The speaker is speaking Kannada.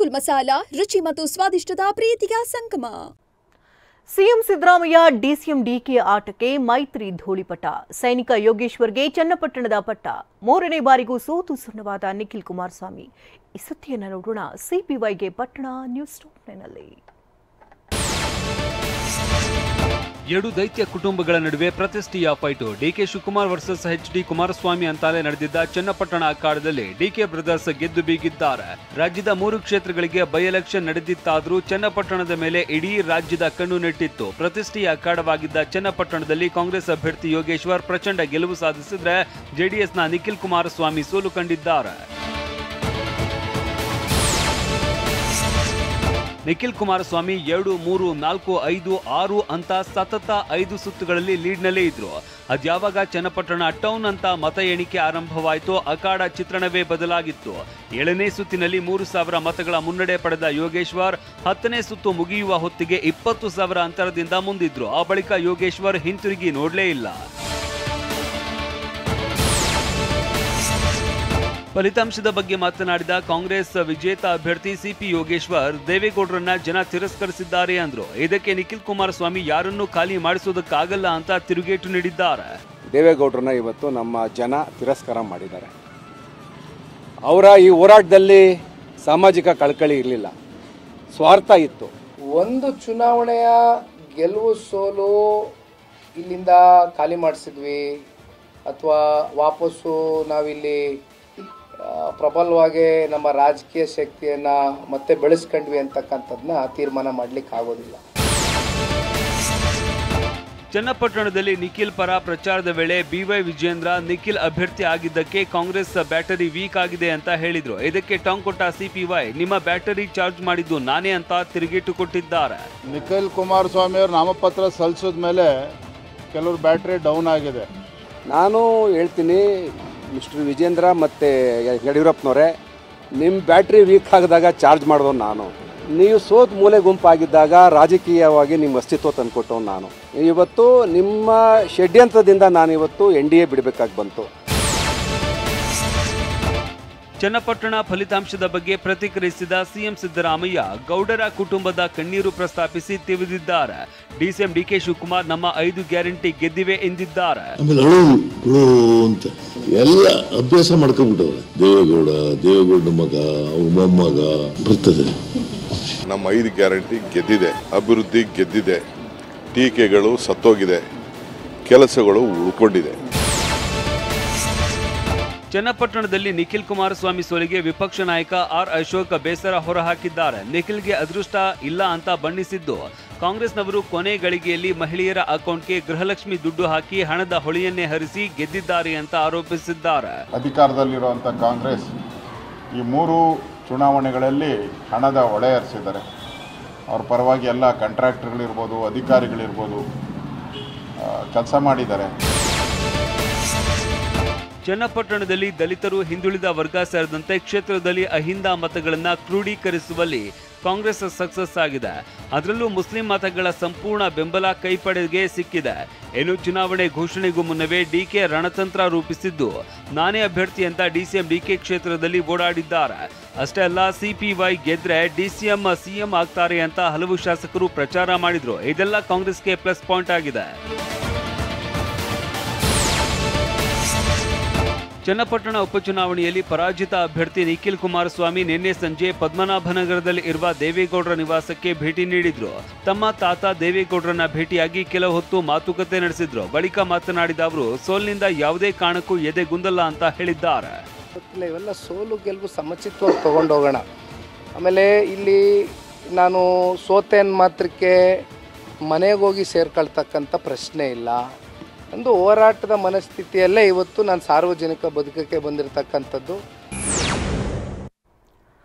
ಗೋಕುಲ್ ಮಸಾಲಾ ರುಚಿ ಮತ್ತು ಸ್ವಾದಿಷ್ಟದ ಪ್ರೀತಿಯ ಸಂಗಮ. ಸಿಎಂ ಸಿದ್ದರಾಮಯ್ಯ ಡಿಸಿಎಂ ಡಿಕೆ ಆಟಕ್ಕೆ ಮೈತ್ರಿ ಧೂಳಿಪಟ. ಸೈನಿಕ ಯೋಗೇಶ್ವರ್ಗೆ ಚನ್ನಪಟ್ಟಣದ ಪಟ್ಟ. ಮೂರನೇ ಬಾರಿಗೂ ಸೋತು ಸುಣ್ಣವಾದ ನಿಖಿಲ್ ಕುಮಾರಸ್ವಾಮಿ. ಈ ಸುದ್ದಿಯನ್ನು ನೋಡೋಣ ಸಿಪಿವೈಗೆ ಪಟ್ಟಣ ನ್ಯೂಸ್ ನಲ್ಲಿ. ಎರಡು ದೈತ್ಯ ಕುಟುಂಬಗಳ ನಡುವೆ ಪ್ರತಿಷ್ಠೆಯ ಫೈಟು. ಡಿಕೆ ಶಿವಕುಮಾರ್ ವರ್ಸಸ್ ಎಚ್ಡಿ ಕುಮಾರಸ್ವಾಮಿ ಅಂತಾಲೆ ನಡೆದಿದ್ದ ಚನ್ನಪಟ್ಟಣ ಅಖಾಡದಲ್ಲಿ ಡಿಕೆ ಬ್ರದರ್ಸ್ ಗೆದ್ದು ಬೀಗಿದ್ದಾರೆ. ರಾಜ್ಯದ 3 ಕ್ಷೇತ್ರಗಳಿಗೆ ಬೈ ಎಲೆಕ್ಷನ್ ನಡೆದಿತ್ತಾದರೂ ಚನ್ನಪಟ್ಟಣದ ಮೇಲೆ ಇಡೀ ರಾಜ್ಯದ ಕಣ್ಣು ನೆಟ್ಟಿತ್ತು. ಪ್ರತಿಷ್ಠೆಯ ಅಖಾಡವಾಗಿದ್ದ ಚನ್ನಪಟ್ಟಣದಲ್ಲಿ ಕಾಂಗ್ರೆಸ್ ಅಭ್ಯರ್ಥಿ ಯೋಗೇಶ್ವರ್ ಪ್ರಚಂಡ ಗೆಲುವು ಸಾಧಿಸಿದ್ರೆ ಜೆಡಿಎಸ್ನ ನಿಖಿಲ್ ಕುಮಾರಸ್ವಾಮಿ ಸೋಲು ಕಂಡಿದ್ದಾರೆ. ನಿಖಿಲ್ ಕುಮಾರಸ್ವಾಮಿ 2, 3, 4, 5, 6 ಅಂತ ಸತತ 5 ಸುತ್ತುಗಳಲ್ಲಿ ಲೀಡ್ನಲ್ಲೇ ಇದ್ರು. ಅದ್ಯಾವಾಗ ಚನ್ನಪಟ್ಟಣ ಟೌನ್ ಅಂತ ಮತ ಎಣಿಕೆ ಆರಂಭವಾಯಿತು, ಅಖಾಡ ಚಿತ್ರಣವೇ ಬದಲಾಗಿತ್ತು. 7ನೇ ಸುತ್ತಿನಲ್ಲಿ 3,000 ಮತಗಳ ಮುನ್ನಡೆ ಪಡೆದ ಯೋಗೇಶ್ವರ್ 10ನೇ ಸುತ್ತು ಮುಗಿಯುವ ಹೊತ್ತಿಗೆ 20,000 ಅಂತರದಿಂದ ಮುಂದಿದ್ರು. ಆ ಬಳಿಕ ಯೋಗೇಶ್ವರ್ ಹಿಂತಿರುಗಿ ನೋಡಲೇ ಇಲ್ಲ. ಫಲಿತಾಂಶದ ಬಗ್ಗೆ ಮಾತನಾಡಿದ ಕಾಂಗ್ರೆಸ್ ವಿಜೇತ ಅಭ್ಯರ್ಥಿ ಸಿಪಿ ಯೋಗೇಶ್ವರ್, ದೇವೇಗೌಡರನ್ನ ಜನ ತಿರಸ್ಕರಿಸಿದ್ದಾರೆ ಅಂದ್ರು. ಇದಕ್ಕೆ ನಿಖಿಲ್ ಕುಮಾರಸ್ವಾಮಿ ಯಾರನ್ನೂ ಖಾಲಿ ಮಾಡಿಸೋದಕ್ಕಾಗಲ್ಲ ಅಂತ ತಿರುಗೇಟು ನೀಡಿದ್ದಾರೆ. ದೇವೇಗೌಡರನ್ನ ಇವತ್ತು ನಮ್ಮ ಜನ ತಿರಸ್ಕಾರ ಮಾಡಿದ್ದಾರೆ. ಅವರ ಈ ಹೋರಾಟದಲ್ಲಿ ಸಾಮಾಜಿಕ ಕಳಕಳಿ ಇರಲಿಲ್ಲ, ಸ್ವಾರ್ಥ ಇತ್ತು. ಒಂದು ಚುನಾವಣೆಯ ಗೆಲುವು ಸೋಲು ಇಲ್ಲಿಂದ ಖಾಲಿ ಮಾಡಿಸಿದ್ವಿ ಅಥವಾ ವಾಪಸ್ಸು ನಾವಿಲ್ಲಿ ಪ್ರಬಲವಾಗಿ ನಮ್ಮ ರಾಜಕೀಯ ಶಕ್ತಿಯನ್ನು ಮತ್ತೆ ಬೆಳೆಸ್ಕೊಂಡ್ವಿ ಅಂತಕ್ಕಂಥದ್ದನ್ನ ತೀರ್ಮಾನ ಮಾಡಲಿಕ್ಕೆ ಆಗೋದಿಲ್ಲ. ಚನ್ನಪಟ್ಟಣದಲ್ಲಿ ನಿಖಿಲ್ ಪರ ಪ್ರಚಾರದ ವೇಳೆ ಬಿವೈ ವಿಜೇಂದ್ರ ನಿಖಿಲ್ ಅಭ್ಯರ್ಥಿ ಆಗಿದ್ದಕ್ಕೆ ಕಾಂಗ್ರೆಸ್ ಬ್ಯಾಟರಿ ವೀಕ್ ಆಗಿದೆ ಅಂತ ಹೇಳಿದ್ರು. ಇದಕ್ಕೆ ಟಾಂಗ್ ಕೊಟ್ಟ ಸಿಪಿವೈ, ನಿಮ್ಮ ಬ್ಯಾಟರಿ ಚಾರ್ಜ್ ಮಾಡಿದ್ದು ನಾನೇ ಅಂತ ತಿರುಗೇಟು ಕೊಟ್ಟಿದ್ದಾರೆ. ನಿಖಿಲ್ ಕುಮಾರಸ್ವಾಮಿ ಅವರು ನಾಮಪತ್ರ ಸಲ್ಲಿಸಿದ ಮೇಲೆ ಕೆಲವರು ಬ್ಯಾಟರಿ ಡೌನ್ ಆಗಿದೆ. ನಾನು ಹೇಳ್ತೀನಿ ಮಿಸ್ಟರ್ ವಿಜೇಂದ್ರ ಮತ್ತು ಯಡಿಯೂರಪ್ಪನವರೇ, ನಿಮ್ಮ ಬ್ಯಾಟ್ರಿ ವೀಕ್ ಆಗಿದಾಗ ಚಾರ್ಜ್ ಮಾಡಿದವ್ ನಾನು. ನೀವು ಸೋತ್ ಮೂಲೆ ಗುಂಪಾಗಿದ್ದಾಗ ರಾಜಕೀಯವಾಗಿ ನಿಮ್ಮ ಅಸ್ತಿತ್ವ ತಂದುಕೊಟ್ಟವ್ ನಾನು. ಇವತ್ತು ನಿಮ್ಮ ಷಡ್ಯಂತ್ರದಿಂದ ನಾನಿವತ್ತು NDA ಬಿಡಬೇಕಾಗಿ ಬಂತು. ಚನ್ನಪಟ್ಟಣ ಫಲಿತಾಂಶದ ಬಗ್ಗೆ ಪ್ರತಿಕ್ರಿಯಿಸಿದ ಸಿಎಂ ಸಿದ್ದರಾಮಯ್ಯ, ಗೌಡರ ಕುಟುಂಬದ ಕಣ್ಣೀರು ಪ್ರಸ್ತಾಪಿಸಿ ತಿವಿದಿದ್ದಾರೆ. ಡಿಸಿಎಂ ಡಿಕೆ ಶಿವಕುಮಾರ್ ನಮ್ಮ 5 ಗ್ಯಾರಂಟಿ ಗೆದ್ದಿವೆ ಎಂದಿದ್ದಾರೆ. ಎಲ್ಲ ಅಭ್ಯಾಸ ಮಾಡ್ಕೊಂಡ್ಬಿಟ್ಟವ್ರೆ. ದೇವೇಗೌಡ ಮಗ ಅವ್ರ ಮೊಮ್ಮಗ ಬರ್ತದೆ. ನಮ್ಮ 5 ಗ್ಯಾರಂಟಿ ಗೆದ್ದಿದೆ, ಅಭಿವೃದ್ಧಿ ಗೆದ್ದಿದೆ, ಟೀಕೆಗಳು ಸತ್ತೋಗಿದೆ, ಕೆಲಸಗಳು ಉಳ್ಕೊಂಡಿದೆ. ಚನ್ನಪಟ್ಟಣದಲ್ಲಿ ನಿಖಿಲ್ ಕುಮಾರಸ್ವಾಮಿ ಸೋಲಿಗೆ ವಿಪಕ್ಷ ನಾಯಕ ಆರ್ ಅಶೋಕ್ ಬೇಸರ ಹೊರಹಾಕಿದ್ದಾರೆ. ನಿಖಿಲ್ಗೆ ಅದೃಷ್ಟ ಇಲ್ಲ ಅಂತ ಬಣ್ಣಿಸಿದ್ದು, ಕಾಂಗ್ರೆಸ್ನವರು ಕೊನೆ ಗಳಿಗೆಯಲ್ಲಿ ಮಹಿಳೆಯರ ಅಕೌಂಟ್ಗೆ ಗೃಹಲಕ್ಷ್ಮಿ ದುಡ್ಡು ಹಾಕಿ ಹಣದ ಹೊಳೆಯನ್ನೇ ಹರಿಸಿ ಗೆದ್ದಿದ್ದಾರೆ ಅಂತ ಆರೋಪಿಸಿದ್ದಾರೆ. ಅಧಿಕಾರದಲ್ಲಿರುವಂಥ ಕಾಂಗ್ರೆಸ್ ಈ 3 ಚುನಾವಣೆಗಳಲ್ಲಿ ಹಣದ ಹೊಳೆ ಹರಿಸಿದ್ದಾರೆ. ಅವ್ರ ಪರವಾಗಿ ಎಲ್ಲ ಕಾಂಟ್ರಾಕ್ಟರ್ಗಳಿರ್ಬೋದು, ಅಧಿಕಾರಿಗಳಿರ್ಬೋದು ಕೆಲಸ ಮಾಡಿದ್ದಾರೆ. ಚನ್ನಪಟ್ಟಣದಲ್ಲಿ ದಲಿತರು, ಹಿಂದುಳಿದ ವರ್ಗ ಸೇರಿದಂತೆ ಕ್ಷೇತ್ರದಲ್ಲಿ ಅಹಿಂದ ಮತಗಳನ್ನು ಕ್ರೋಢೀಕರಿಸುವಲ್ಲಿ ಕಾಂಗ್ರೆಸ್ ಸಕ್ಸಸ್ ಆಗಿದೆ. ಅದರಲ್ಲೂ ಮುಸ್ಲಿಂ ಮತಗಳ ಸಂಪೂರ್ಣ ಬೆಂಬಲ ಕೈಪಡೆಗೆ ಸಿಕ್ಕಿದೆ. ಇನ್ನು ಚುನಾವಣೆ ಘೋಷಣೆಗೂ ಮುನ್ನವೇ ಡಿಕೆ ರಣತಂತ್ರ ರೂಪಿಸಿದ್ದು, ನಾನೇ ಅಭ್ಯರ್ಥಿ ಅಂತ ಡಿಸಿಎಂ ಡಿಕೆ ಕ್ಷೇತ್ರದಲ್ಲಿ ಓಡಾಡಿದ್ದಾರೆ. ಅಷ್ಟೇ ಅಲ್ಲ, ಸಿಪಿವೈ ಗೆದ್ರೆ ಡಿಸಿಎಂ ಸಿಎಂ ಆಗ್ತಾರೆ ಅಂತ ಹಲವು ಶಾಸಕರು ಪ್ರಚಾರ ಮಾಡಿದ್ರು. ಇದೆಲ್ಲ ಕಾಂಗ್ರೆಸ್ಗೆ ಪ್ಲಸ್ ಪಾಯಿಂಟ್ ಆಗಿದೆ. ಚನ್ನಪಟ್ಟಣ ಉಪಚುನಾವಣೆಯಲ್ಲಿ ಪರಾಜಿತ ಅಭ್ಯರ್ಥಿ ನಿಖಿಲ್ ಕುಮಾರಸ್ವಾಮಿ ನಿನ್ನೆ ಸಂಜೆ ಪದ್ಮನಾಭನಗರದಲ್ಲಿ ಇರುವ ದೇವೇಗೌಡರ ನಿವಾಸಕ್ಕೆ ಭೇಟಿ ನೀಡಿದ್ರು. ತಮ್ಮ ತಾತ ದೇವೇಗೌಡರನ್ನ ಭೇಟಿಯಾಗಿ ಕೆಲ ಹೊತ್ತು ಮಾತುಕತೆ ನಡೆಸಿದ್ರು. ಬಳಿಕ ಮಾತನಾಡಿದ ಅವರು, ಸೋಲಿನಿಂದ ಯಾವುದೇ ಕಾರಣಕ್ಕೂ ಎದೆಗುಂದಲ್ಲ ಅಂತ ಹೇಳಿದ್ದಾರೆ. ಇವೆಲ್ಲ ಸೋಲು ಗೆಲುವು ಸಮಚಿತ್ತವಾಗಿ ತಗೊಂಡೋಗೋಣ. ಆಮೇಲೆ ಇಲ್ಲಿ ನಾನು ಸೋತೇನ್ ಮಾತ್ರಕ್ಕೆ ಮನೆಗೆ ಹೋಗಿ ಸೇರ್ಕೊಳ್ತಕ್ಕಂಥ ಪ್ರಶ್ನೆ ಇಲ್ಲ. ಒಂದು ಹೋರಾಟದ ಮನಸ್ಥಿತಿಯಲ್ಲೇ ಇವತ್ತು ನಾನು ಸಾರ್ವಜನಿಕ ಬದುಕಕ್ಕೆ ಬಂದಿರತಕ್ಕಂಥದ್ದು.